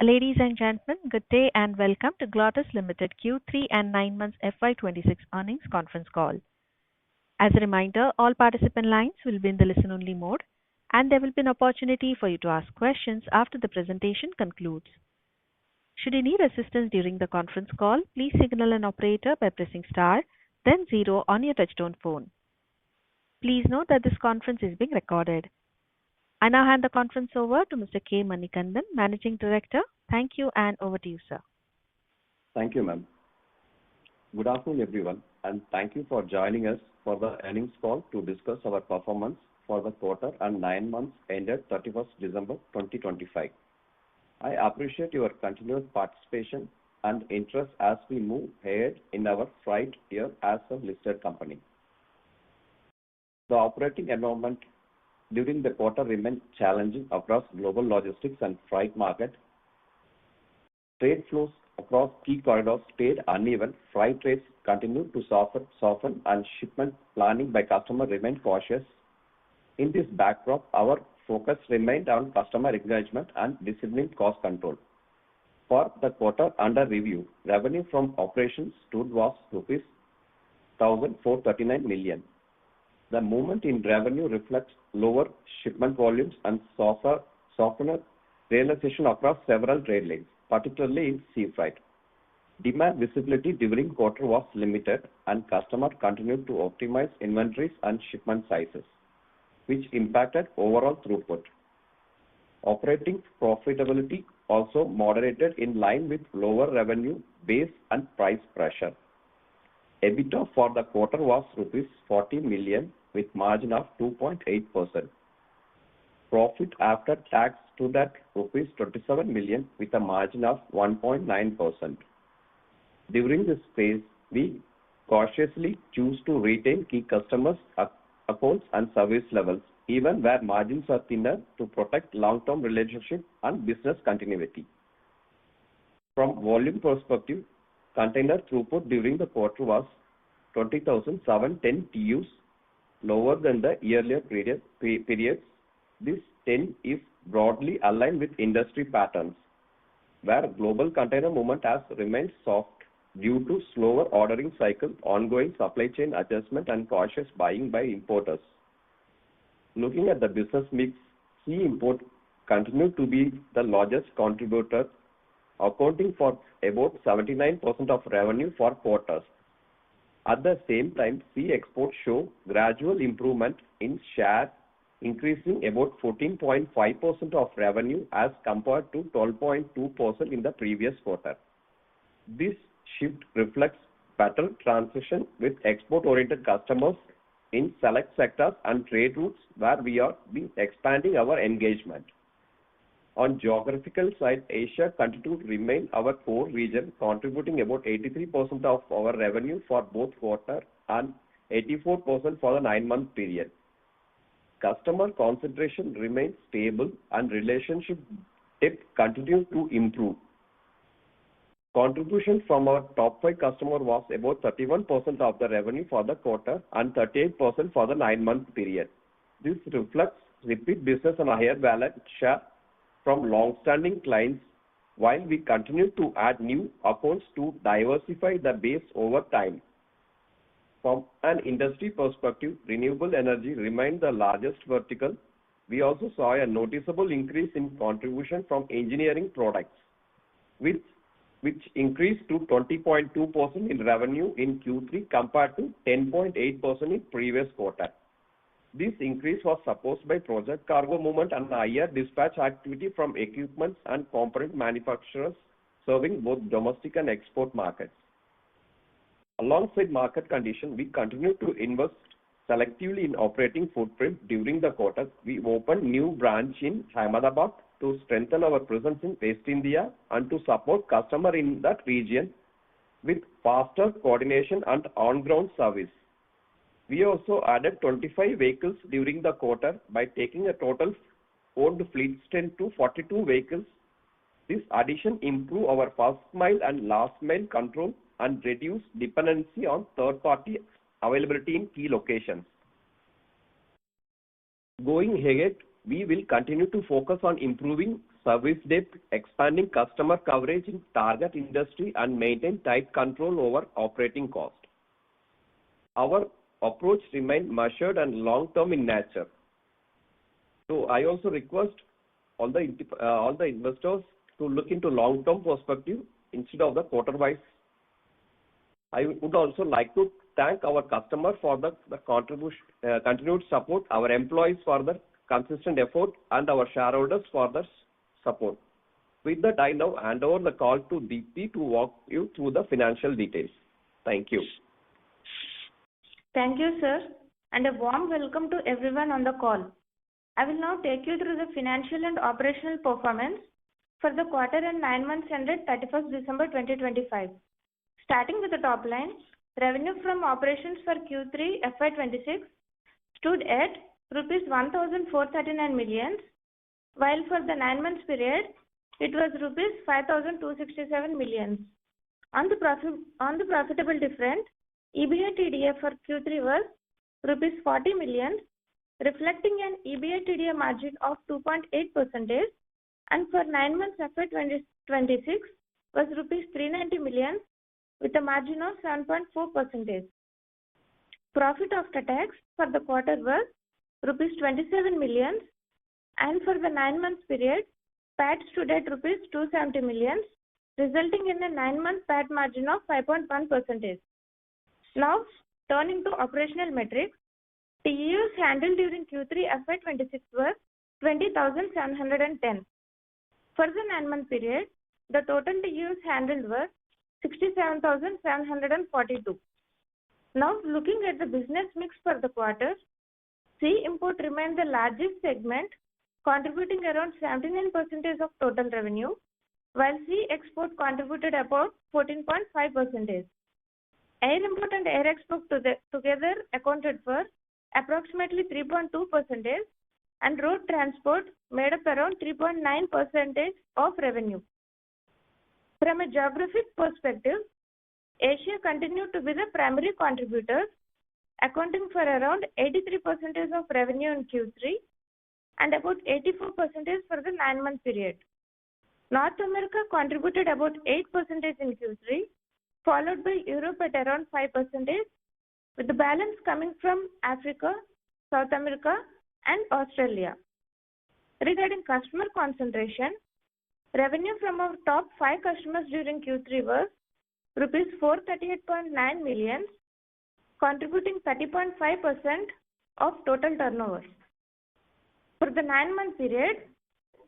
Ladies and gentlemen, good day and welcome to Glottis Ltd Q3 and 9 months FY2026 earnings conference call. As a reminder, all participant lines will be in the listen-only mode, and there will be an opportunity for you to ask questions after the presentation concludes. Should you need assistance during the conference call, please signal an operator by pressing star, then 0 on your touchtone phone. Please note that this conference is being recorded. I now hand the conference over to Mr. K. Manikandan, Managing Director. Thank you, and over to you, sir. Thank you, ma'am. Good afternoon, everyone, and thank you for joining us for the earnings call to discuss our performance for the quarter and 9 months ended 31st December 2025. I appreciate your continued participation and interest as we move ahead in our freight year as a listed company. The operating environment during the quarter remained challenging across global logistics and freight market. Trade flows across key corridors stayed uneven. Freight rates continued to soften and shipment planning by customers remained cautious. In this backdrop, our focus remained on customer engagement and disciplined cost control. For the quarter under review, revenue from operations was rupees 1,439 million. The movement in revenue reflects lower shipment volumes and softener realization across several trade lanes, particularly in sea freight. Demand visibility during quarter was limited, and customers continued to optimize inventories and shipment sizes, which impacted overall throughput. Operating profitability also moderated in line with lower revenue base and price pressure. EBITDA for the quarter was rupees 40 million with margin of 2.8%. Profit after tax stood at rupees 27 million with a margin of 1.9%. During this phase, we cautiously choose to retain key customers, accounts and service levels, even where margins are thinner, to protect long-term relationship and business continuity. From volume perspective, container throughput during the quarter was 20,710 TEUs, lower than the earlier periods. This 10 is broadly aligned with industry patterns, where global container movement has remained soft due to slower ordering cycle, ongoing supply chain adjustment and cautious buying by importers. Looking at the business mix, sea import continued to be the largest contributor, accounting for about 79% of revenue for quarters. At the same time, sea exports show gradual improvement in share, increasing about 14.5% of revenue as compared to 12.2% in the previous quarter. This shift reflects better transition with export-oriented customers in select sectors and trade routes where we are expanding our engagement. On geographical side, Asia continued to remain our core region, contributing about 83% of our revenue for both quarter and 84% for the 9-month period. Customer concentration remains stable and relationship depth continued to improve. Contribution from our top 5 customers was about 31% of the revenue for the quarter and 38% for the 9-month period. This reflects repeat business and a higher wallet share from long-standing clients, while we continue to add new accounts to diversify the base over time. From an industry perspective, renewable energy remained the largest vertical. We also saw a noticeable increase in contribution from engineering products, which increased to 20.2% in revenue in Q3 compared to 10.8% in previous quarter. This increase was supported by project cargo movement and higher dispatch activity from equipment and component manufacturers serving both domestic and export markets. Alongside market condition, we continue to invest selectively in operating footprint. During the quarter, we opened new branch in Ahmedabad to strengthen our presence in West India and to support customer in that region with faster coordination and on-ground service. We also added 25 vehicles during the quarter by taking a total owned fleet strength to 42 vehicles. This addition improved our first mile and last mile control and reduced dependency on third-party availability in key locations. Going ahead, we will continue to focus on improving service depth, expanding customer coverage in target industry, and maintain tight control over operating cost. Our approach remains measured and long-term in nature. So I also request all the investors to look into long-term perspective instead of the quarter-wise. I would also like to thank our customer for the continued support, our employees for the consistent effort, and our shareholders for the support. With that, I now hand over the call to Deepti to walk you through the financial details. Thank you. Thank you, sir, and a warm welcome to everyone on the call. I will now take you through the financial and operational performance for the quarter and 9 months ended 31st December 2025. Starting with the top line, revenue from operations for Q3 FY26 stood at rupees 1,439 million, while for the 9 months period, it was rupees 5,267 million. On the profitability front, EBITDA for Q3 was rupees 40 million, reflecting an EBITDA margin of 2.8%, and for 9 months FY2026 was rupees 390 million with a margin of 7.4%. Profit after tax for the quarter was rupees 27 million, and for the 9 months period, PAT stood at rupees 270 million, resulting in a 9-month PAT margin of 5.1%. Now, turning to operational metrics, TEUs handled during Q3 FY26 were 20,710. For the 9-month period, the total TEUs handled were 67,742. Now, looking at the business mix for the quarter, sea import remained the largest segment, contributing around 79% of total revenue, while sea export contributed about 14.5%. Air import and air export together accounted for approximately 3.2%, and road transport made up around 3.9% of revenue. From a geographic perspective, Asia continued to be the primary contributor, accounting for around 83% of revenue in Q3 and about 84% for the 9-month period. North America contributed about 8% in Q3, followed by Europe at around 5%, with the balance coming from Africa, South America, and Australia. Regarding customer concentration, revenue from our top 5 customers during Q3 was rupees 438.9 million, contributing 30.5% of total turnover. For the 9-month period,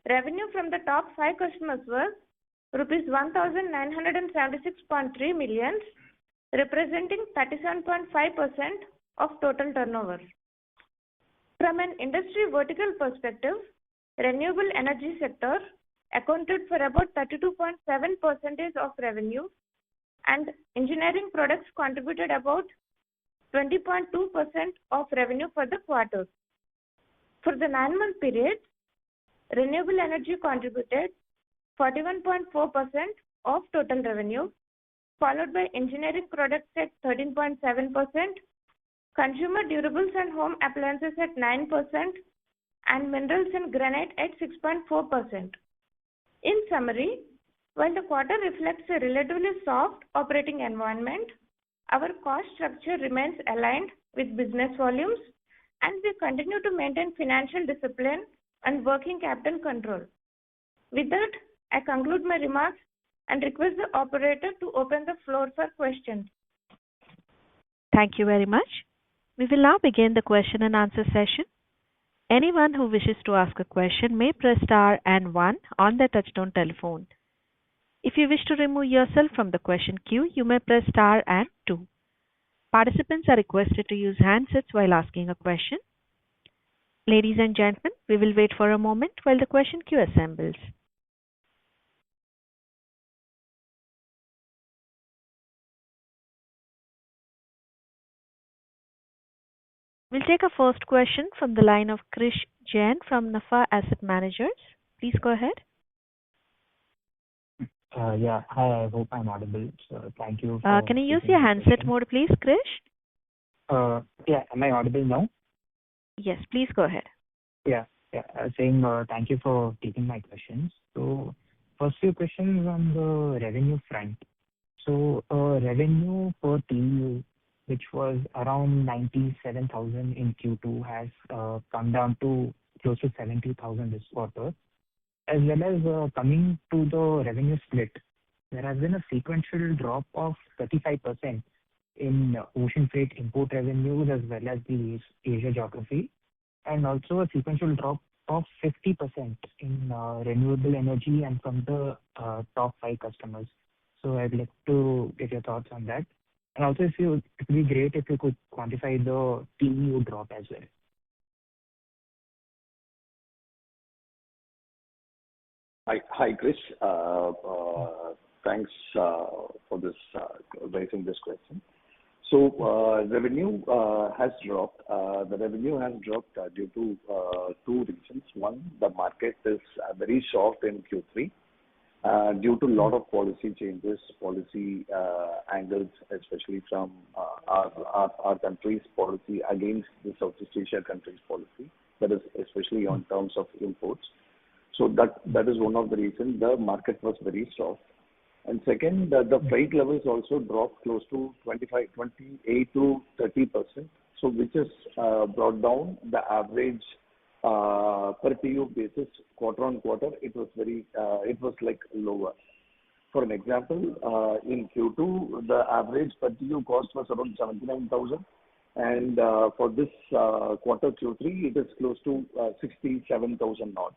revenue from the top 5 customers was rupees 1,976.3 million, representing 37.5% of total turnover. From an industry vertical perspective, renewable energy sector accounted for about 32.7% of revenue, and engineering products contributed about 20.2% of revenue for the quarter. For the 9-month period, renewable energy contributed 41.4% of total revenue, followed by engineering products at 13.7%, consumer durables and home appliances at 9%, and minerals and granite at 6.4%. In summary, while the quarter reflects a relatively soft operating environment, our cost structure remains aligned with business volumes, and we continue to maintain financial discipline and working capital control. With that, I conclude my remarks and request the operator to open the floor for questions. Thank you very much. We will now begin the question and answer session. Anyone who wishes to ask a question may press star and 1 on their touchtone telephone. If you wish to remove yourself from the question queue, you may press star and 2. Participants are requested to use handsets while asking a question. Ladies and gentlemen, we will wait for a moment while the question queue assembles. We'll take a first question from the line of Krish Jain from Nafa Asset Managers. Please go ahead. Yeah. Hi, I hope I'm audible. So thank you for Can you use your handset mode, please, Krish? Yeah. Am I audible now? Yes, please go ahead. Yeah. Yeah, saying thank you for taking my questions. So first few questions on the revenue front. So revenue per TEU, which was around 97,000 in Q2, has come down to close to 70,000 this quarter. As well as coming to the revenue split, there has been a sequential drop of 35% in ocean freight import revenues as well as the Asia geography, and also a sequential drop of 50% in renewable energy and from the top five customers. So I'd like to get your thoughts on that. And also, it would be great if you could quantify the TEU drop as well. Hi, Chris. Thanks for this raising this question. So revenue has dropped. The revenue has dropped due to two reasons. One, the market is very soft in Q3 due to a lot of policy changes, policy angles, especially from our country's policy against the Southeast Asia countries' policy. That is especially on terms of imports. So that is one of the reasons the market was very soft. And second, the freight levels also dropped close to 28 to 30%. So which has brought down the average per TU basis quarter on quarter. It was like lower. For an example, in Q2, the average per TU cost was around 79,000. And for this quarter Q3, it is close to 67,000 odd.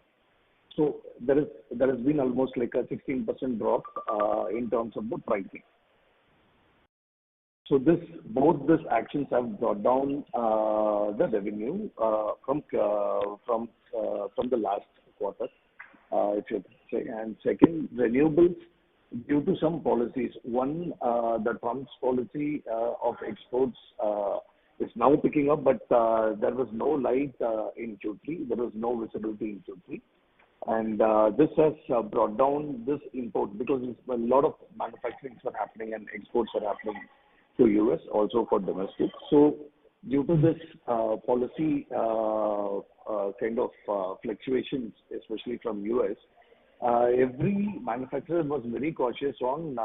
So there has been almost like a 16% drop in terms of the pricing. So both these actions have brought down the revenue from the last quarter, if you say. And second, renewables, due to some policies. One, the Trump's policy of exports is now picking up, but there was no light in Q3. There was no visibility in Q3. And this has brought down this import because a lot of manufacturing were happening and exports were happening to US also for domestic. So due to this policy kind of fluctuations, especially from US, every manufacturer was very cautious on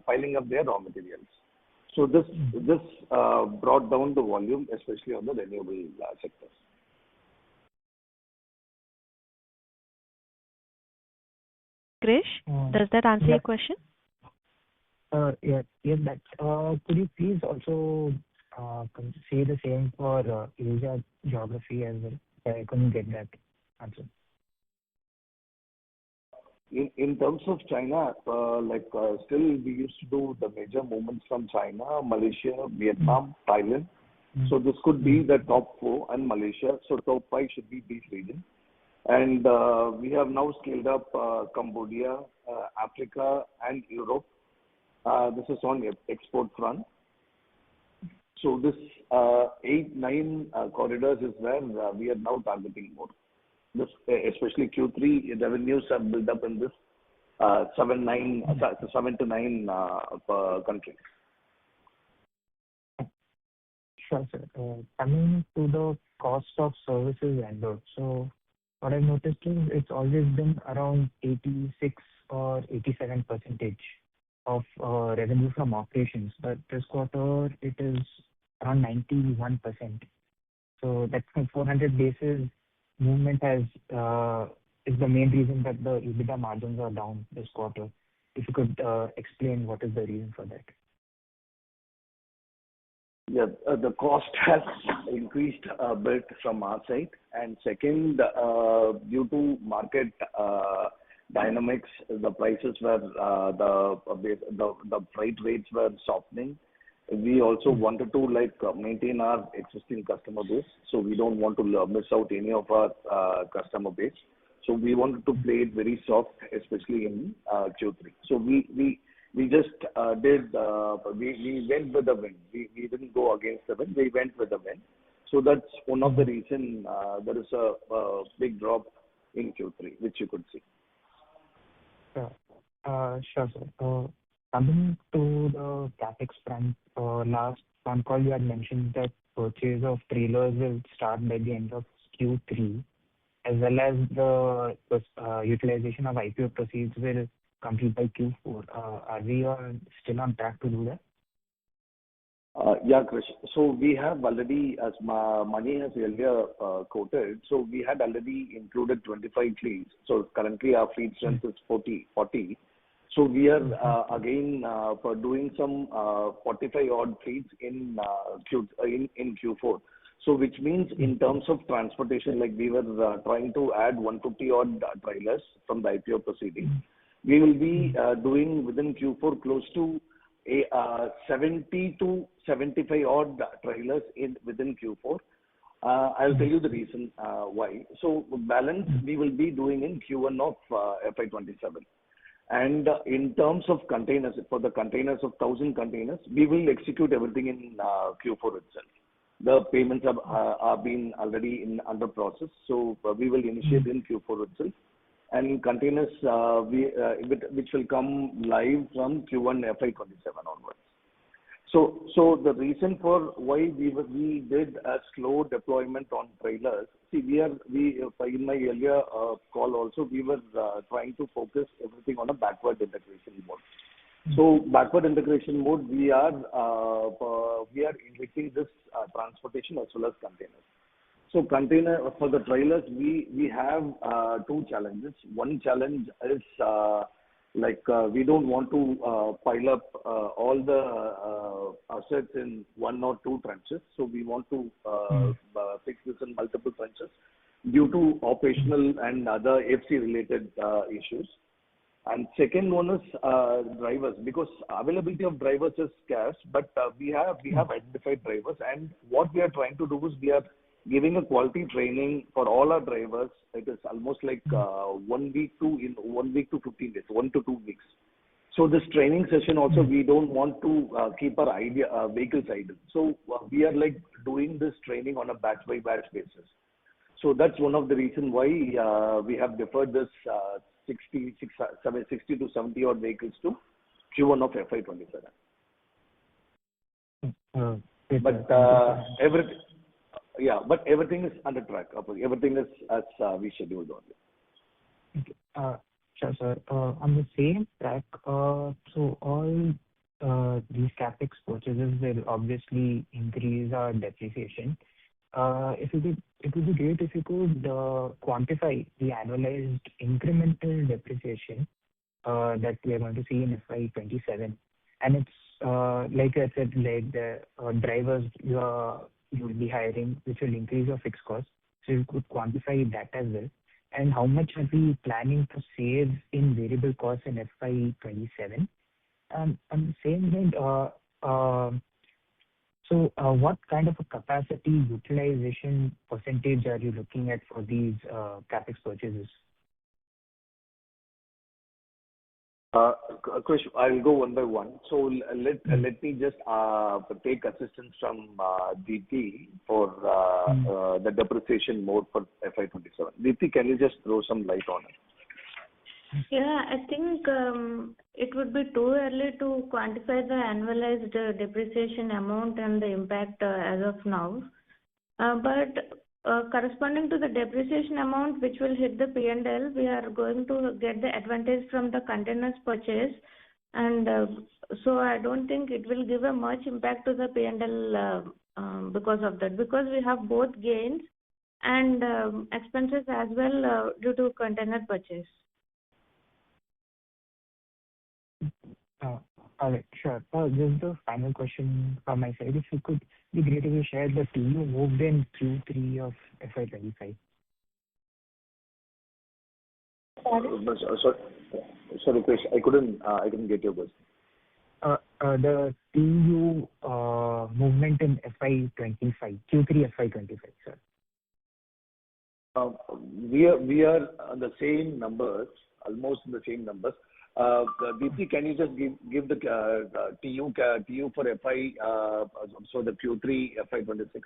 piling up their raw materials. So this brought down the volume, especially on the renewable sectors. Krish, does that answer your question? Yes, that. Could you please also say the same for Asia geography as well? I couldn't get that answer. In terms of China, still we used to do the major movements from China, Malaysia, Vietnam, Thailand. So this could be the top four, and Malaysia. So top five should be these regions. And we have now scaled up Cambodia, Africa, and Europe. This is on the export front. So this 8-9 corridors is where we are now targeting more. This, especially Q3 revenues have built up in this 7 to 9 countries. Sure, sir. Coming to the cost of services rendered. So what I've noticed is it's always been around 86 or 87% of revenue from operations, but this quarter it is around 91%. So that's a 400 basis movement is the main reason that the EBITDA margins are down this quarter. If you could explain what is the reason for that. Yeah, the cost has increased a bit from our side. And second, due to market dynamics, the prices were the freight rates were softening. We also wanted to maintain our existing customer base, so we don't want to miss out any of our customer base. So we wanted to play it very soft, especially in Q3. So we just we went with the wind. We didn't go against the wind. We went with the wind. So that's one of the reason there is a big drop in Q3, which you could see. Sure, sir. Coming to the CapEx front, last phone call you had mentioned that purchase of trailers will start by the end of Q3. as well as the utilization of IPO proceeds will complete by Q4. Are we still on track to do that? Yeah, Krish. So we have already, as Mani has earlier quoted, so we had already included 25 fleets. So currently our fleet strength is 40. So we are again for doing some 45 odd fleets in Q4. So which means in terms of transportation, like we were trying to add 150 odd trailers from the IPO proceeding. We will be doing within Q4 close to 70 to 75 odd trailers within Q4. I'll tell you the reason why. So balance we will be doing in Q1 of FY27. And in terms of containers, for the containers of 1,000 containers, we will execute everything in Q4 itself. The payments are being already under process, so we will initiate in Q4 itself. And containers which will come live from Q1 FY27 onwards. So the reason for why we did a slow deployment on trailers, see, we in my earlier call also, we were trying to focus everything on a backward integration mode. So backward integration mode, we are injecting this transportation as well as containers. So container for the trailers, we have two challenges. One challenge is we don't want to pile up all the assets in one or two trenches. So we want to fix this in multiple trenches due to operational and other FC related issues. And second one is drivers, because availability of drivers is scarce, but we have identified drivers, and what we are trying to do is we are giving a quality training for all our drivers. It is almost like 1 week to 15 days, 1 to 2 weeks. So this training session also, we don't want to keep our vehicles idle. So we are like doing this training on a batch by batch basis. So that's one of the reasons why we have deferred this 60 to 70 odd vehicles to Q1 of FY27. But everything is under track. Everything is as we scheduled only. Okay. Sure, sir. On the same track, so all these CapEx purchases will obviously increase our depreciation. It would be great if you could quantify the annualized incremental depreciation that we are going to see in FY27. And it's like I said, like the drivers you will be hiring, which will increase your fixed costs. So you could quantify that as well. And how much are we planning to save in variable costs in FY27? On the same hand, so what kind of a capacity utilization percentage are you looking at for these CapEx purchases? Krish, I'll go one by one. So let me just take assistance from DP for the depreciation mode for FY27. DP, can you just throw some light on it? Yeah, I think it would be too early to quantify the annualized depreciation amount and the impact as of now. But corresponding to the depreciation amount which will hit the P&L, we are going to get the advantage from the containers purchase. And so I don't think it will give a much impact to the P&L because of that, because we have both gains and expenses as well due to container purchase. All right, sure. Just the final question from my side. If you could be great if you share the TU moved in Q3 of FY25. Sorry, Krish, I couldn't get your question. The TU movement in FY25, Q3 FY25, sir. We are on the same numbers, almost the same numbers. DP, can you just give the TU for FY, so the Q3 FY26?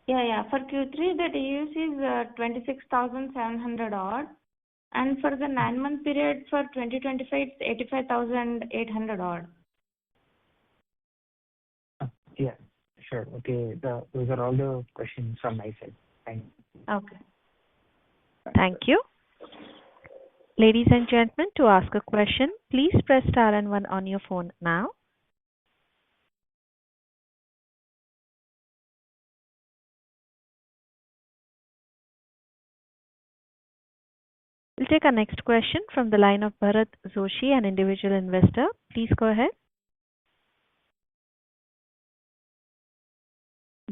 Yeah. For Q3, the TUs is 26,700 odd. And for the 9-month period for 2025, it's 85,800 odd. Yeah, sure. Okay, those are all the questions from my side. Thank you. Okay. Thank you. Ladies and gentlemen, to ask a question, please press star and one on your phone now. We'll take our next question from the line of Bharat Joshi, an individual investor. Please go ahead.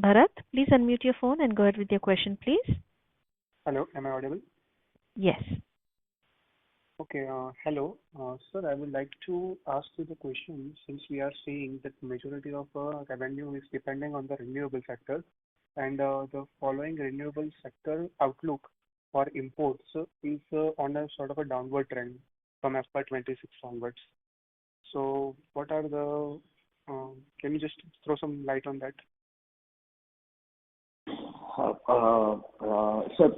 Bharat, please unmute your phone and go ahead with your question, please. Hello, am I audible? Yes. Okay, hello. Sir, I would like to ask you the question, since we are seeing that majority of revenue is depending on the renewable sector, and the following renewable sector outlook for imports is on a sort of a downward trend from FY26 onwards. So what are the, can you just throw some light on that? Sir,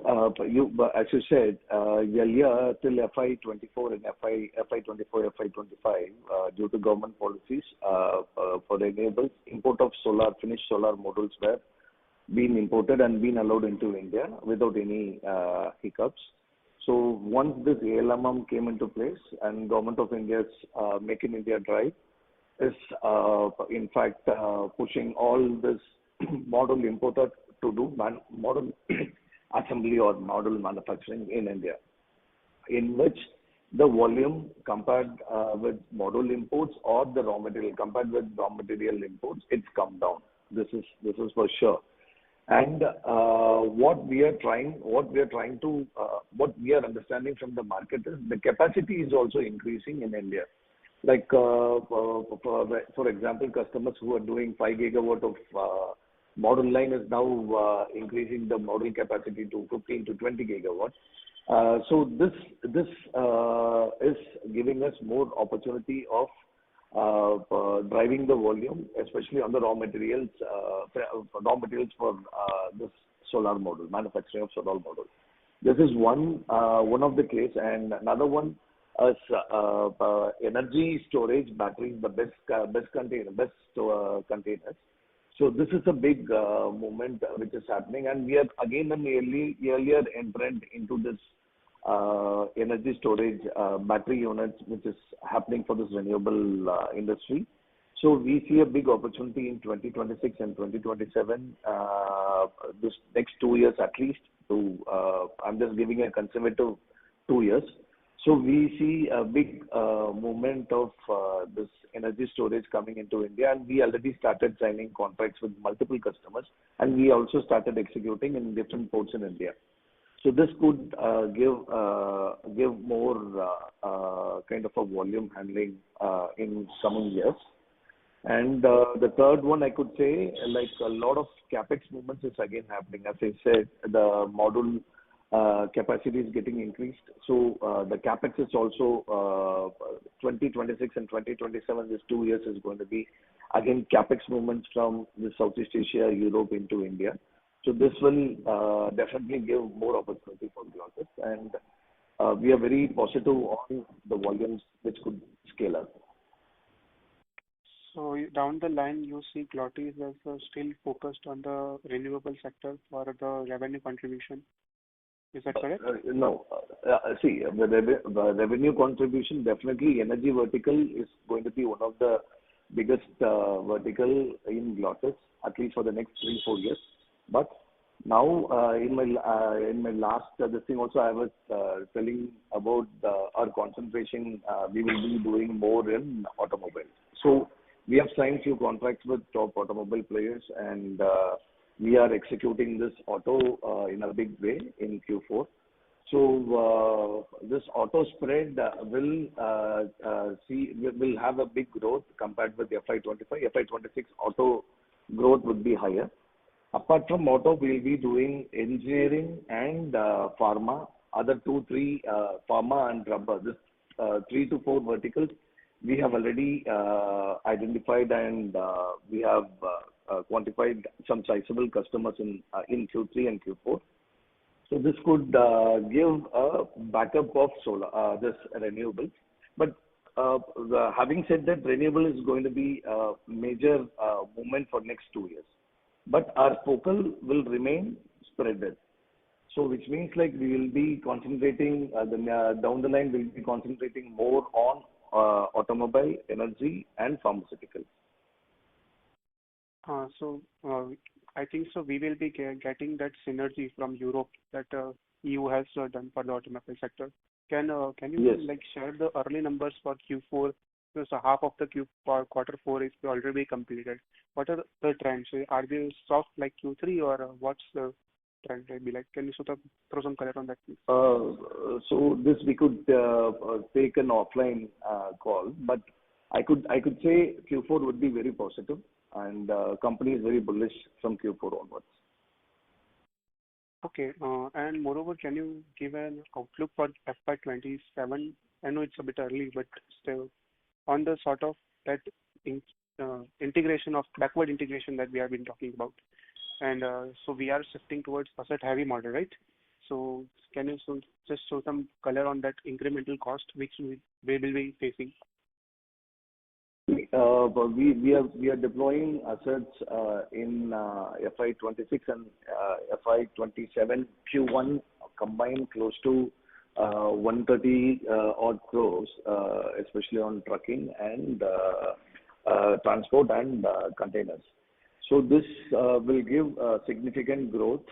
as you said, earlier till FY24 and FY24, FY25, due to government policies for renewables, import of finished solar modules were being imported and being allowed into India without any hiccups. So once this ALMM came into place and Government of India's Make in India drive is in fact pushing all this model importer to do model assembly or model manufacturing in India, in which the volume compared with model imports or the raw material compared with raw material imports, it's come down. This is for sure. And what we are understanding from the market is the capacity is also increasing in India. Like for example, customers who are doing 5 gigawatt of model line is now increasing the model capacity to 15 to 20 gigawatts. So this is giving us more opportunity of driving the volume, especially on the raw materials for this solar module, manufacturing of solar module. This is one of the case, and another one is energy storage batteries, the best containers. So this is a big movement which is happening, and we are again an earlier entrant into this energy storage battery units, which is happening for this renewable industry. So we see a big opportunity in 2026 and 2027, this next 2 years at least. I'm just giving a conservative 2 years. So we see a big movement of this energy storage coming into India, and we already started signing contracts with multiple customers, and we also started executing in different ports in India. So this could give more kind of a volume handling in coming years. And the third one I could say, like a lot of capex movements is again happening. As I said, the module capacity is getting increased. So the capex is also 2026 and 2027. This 2 years is going to be again capex movements from the Southeast Asia, Europe into India. So this will definitely give more opportunity for Glottis, and we are very positive on the volumes which could scale up. So down the line, you see Glottis as still focused on the renewable sector for the revenue contribution. Is that correct? No. See, the revenue contribution, definitely energy vertical is going to be one of the biggest vertical in Glottis, at least for the next 3-4 years. But now, in my last this thing also, I was telling about our concentration. We will be doing more in automobile. So we have signed few contracts with top automobile players, and we are executing this auto in a big way in Q4. So this auto spread will have a big growth compared with FY25. FY26 auto growth would be higher. Apart from auto, we will be doing engineering and pharma, other 2-3 pharma and rubber. This 3 to 4 verticals we have already identified, and we have quantified some sizable customers in Q3 and Q4. So this could give a backup of solar, this renewables. But having said that, renewable is going to be a major movement for next 2 years. But our focal will remain spreaded. So which means like we will be concentrating down the line, we'll be concentrating more on automobile, energy, and pharmaceutical. So I think so we will be getting that synergy from Europe that EU has done for the automobile sector. Can you Yes. like share the early numbers for Q4? So half of the quarter four is already completed. What are the trends? Are they soft like Q3 or what's the trend will be like? Can you sort of throw some color on that, please? So this we could take an offline call, but I could say Q4 would be very positive, and company is very bullish from Q4 onwards. Okay. And moreover, can you give an outlook for FY27? I know it's a bit early, but still on the sort of that in, integration of backward integration that we have been talking about. And so we are shifting towards asset heavy model, right? So can you just show some color on that incremental cost which we will be facing? But we are deploying assets in FY26 and FY27 Q1 combined close to 130 odd crores, especially on trucking and transport and containers. So this will give significant growth,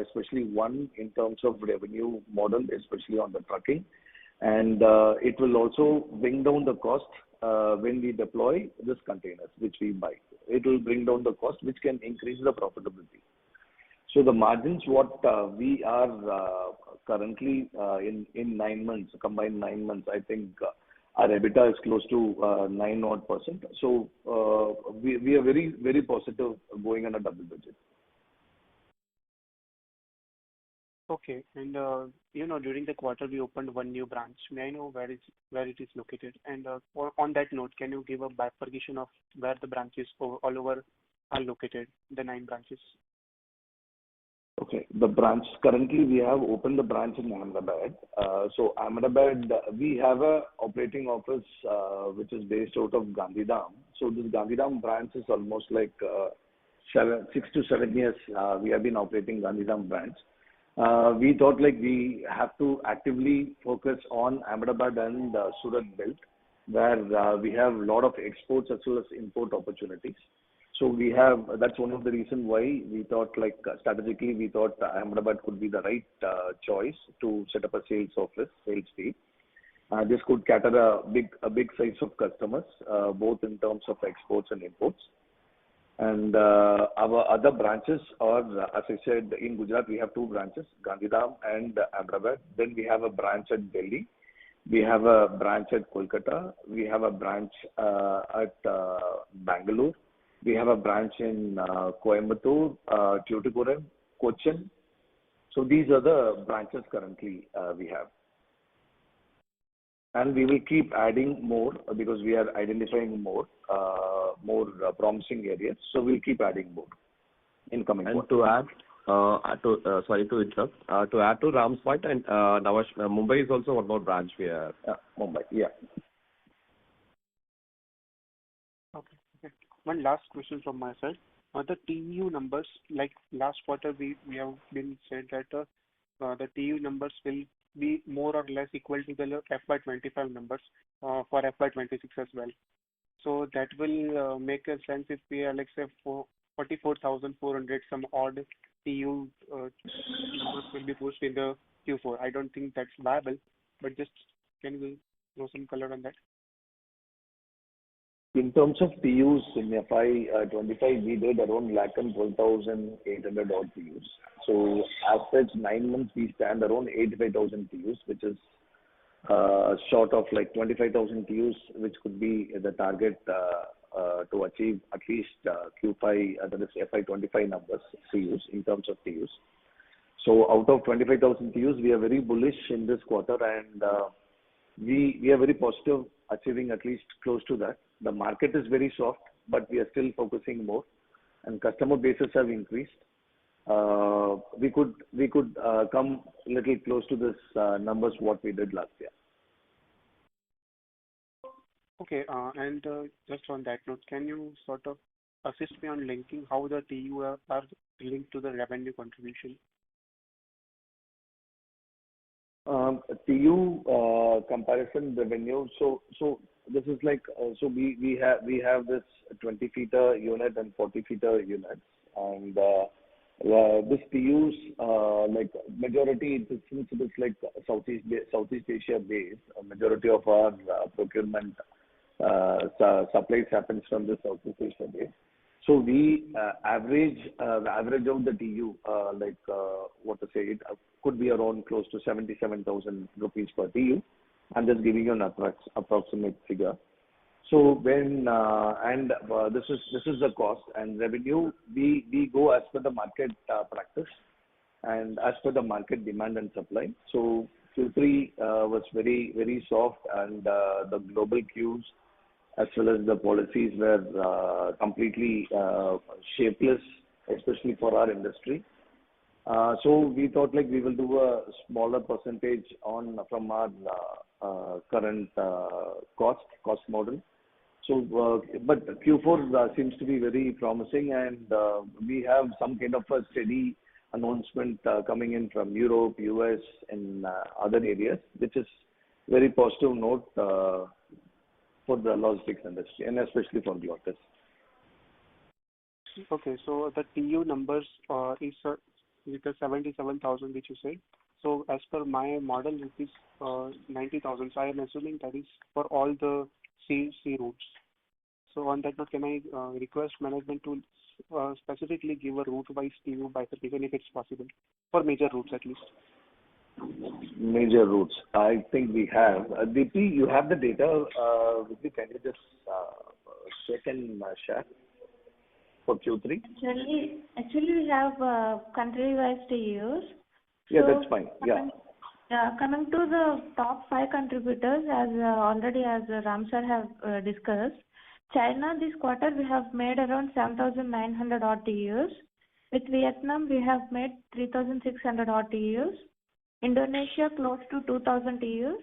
especially one in terms of revenue model, especially on the trucking. And it will also bring down the cost when we deploy this containers, which we buy. It will bring down the cost, which can increase the profitability. So the margins, what we are currently in 9 months, combined 9 months, I think our EBITDA is close to 9 odd %. So we are very, very positive going on a double digit. Okay. And during the quarter we opened one new branch. May I know where it is located? And on that note, can you give a bifurcation of where the branches all over are located, the 9 branches? Okay. The branch, currently we have opened the branch in Ahmedabad. So Ahmedabad, we have a operating office which is based out of Gandhidham. So this Gandhidham branch is almost like 6 to 7 years we have been operating Gandhidham branch. We thought like we have to actively focus on Ahmedabad and Surat belt, where we have a lot of exports as well as import opportunities. So we have, that's one of the reasons why we thought like strategically we thought Ahmedabad could be the right choice to set up a sales office, sales team. This could cater a big size of customers, both in terms of exports and imports. And our other branches are, as I said, in Gujarat, we have 2 branches, Gandhidham and Ahmedabad. Then we have a branch at Delhi. We have a branch at Kolkata. We have a branch at Bangalore. We have a branch in Coimbatore, Tuticorin, Cochin. So these are the branches currently we have. And we will keep adding more because we are identifying more promising areas. So we'll keep adding more in coming And quarters. to add, sorry to interrupt, to add to Ram's point, and Mumbai is also one more branch we have. Mumbai, yeah. Okay. Okay. One last question from my side. The TEU numbers, like last quarter, we have been said that the TEU numbers will be more or less equal to the FY25 numbers for FY26 as well. So that will make a sense if we are like say 44,400 some odd TEU numbers will be pushed in the Q4. I don't think that's viable, but just can you throw some color on that? In terms of TUs in FY25, we did around 12,800 odd TUs. So as such, 9 months we stand around 85,000 TUs, which is short of like 25,000 TUs, which could be the target to achieve at least Q5, that is FY25 numbers, TUs, in terms of TUs. So out of 25,000 TUs, we are very bullish in this quarter, and we are very positive achieving at least close to that. The market is very soft, but we are still focusing more, and customer bases have increased. We could come a little close to this numbers what we did last year. Okay, and just on that note, can you sort of assist me on linking how the TU are linked to the revenue contribution? TU comparison revenue. So this is like, so we have this 20-feeder unit and 40-feeder units, and this TU's like majority, since it is like Southeast Asia based, a majority of our procurement supplies happens from the Southeast Asia base. So we average the average of the TU, like what to say, it could be around close to 77,000 rupees per TU. I'm just giving you an approximate figure. So when this is the cost and revenue, we go as per the market practice and as per the market demand and supply. So Q3 was very soft, and the global cues as well as the policies were completely shapeless, especially for our industry. So we thought like we will do a smaller percentage from our current cost model. So, but Q4 seems to be very promising, and we have some kind of a steady announcement coming in from Europe, US, and other areas, which is very positive note for the logistics industry, and especially for Glottis. Okay, so the TU numbers is with the 77,000 which you said. So as per my model, it is 90,000. So I am assuming that is for all the sea routes. So on that note, can I request management to specifically give a route-wise TU bifurcation if it's possible, for major routes at least? Major routes, I think we have. Deepti, you have the data with you. Can you just check and share for Q3? Actually, we have country-wise TUs. Yeah, So that's fine. Yeah. coming to the top 5 contributors, as Ram sir have discussed, China this quarter we have made around 7,900 odd TUs. With Vietnam we have made 3,600 odd TUs. Indonesia close to 2,000 TUs.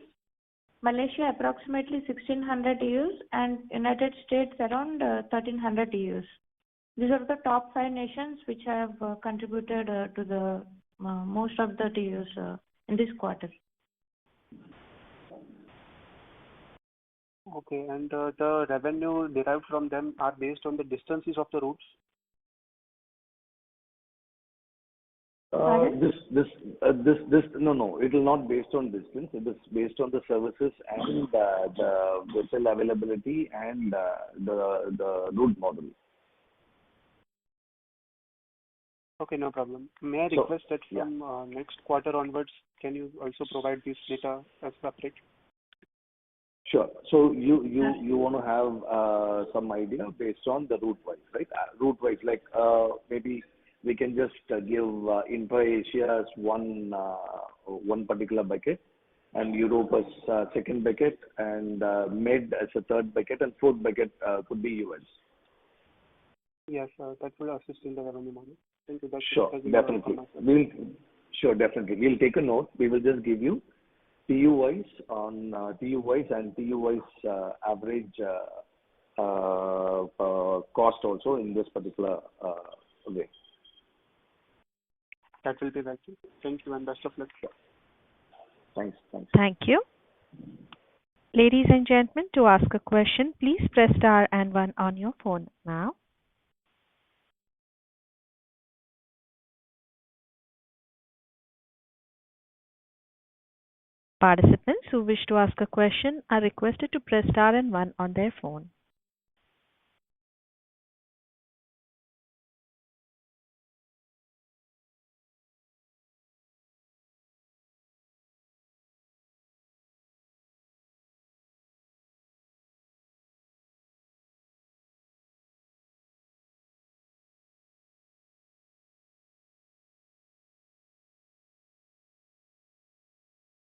Malaysia approximately 1,600 TUs, and United States around 1,300 TUs. These are the top 5 nations which have contributed to the most of the TUs in this quarter. Okay, and the revenue derived from them are based on the distances of the routes? No, it will not based on distance. It is based on the services and the vessel availability and the route model. Okay, no problem. May I request that from next quarter onwards, can you also provide this data as separate? Sure. So you want to have some idea based on the route wise, right? Route wise, like maybe we can just give intra-Asia as one particular bucket, and Europe as second bucket, and Med as a third bucket, and fourth bucket could be US. Yes, that will assist in the revenue model. Thank you. Sure, definitely. We'll take a note. We will just give you TU wise and TU wise average cost also in this particular way. That will be right. Thank you and best of luck. Thanks. Thank you. Ladies and gentlemen, to ask a question, please press star and 1 on your phone now. Participants who wish to ask a question are requested to press star and 1 on their phone.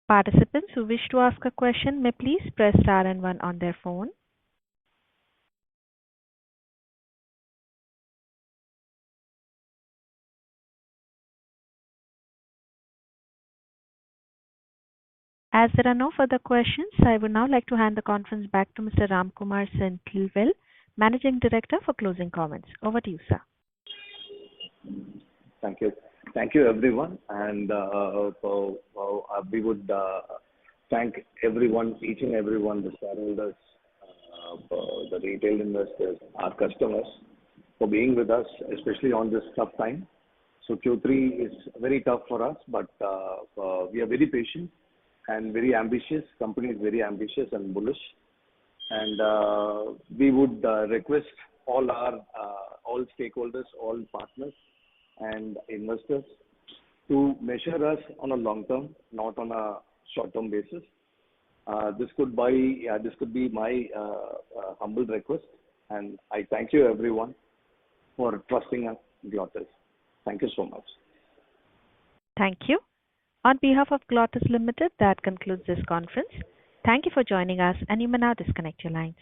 Participants who wish to ask a question may please press star and 1 on their phone. As there are no further questions, I would now like to hand the conference back to Mr. Ramkumar Senthilvel, Managing Director, for closing comments. Over to you, sir. Thank you. Thank you, everyone. And we would thank everyone, each and everyone, the shareholders, the retail investors, our customers, for being with us, especially on this tough time. So Q3 is very tough for us, but we are very patient and very ambitious. Company is very ambitious and bullish. And we would request all all stakeholders, all partners and investors to measure us on a long term, not on a short term basis. This could be my humble request, and I thank you everyone for trusting us, Glottis. Thank you so much. Thank you. On behalf of Glottis Limited, that concludes this conference. Thank you for joining us, and you may now disconnect your lines.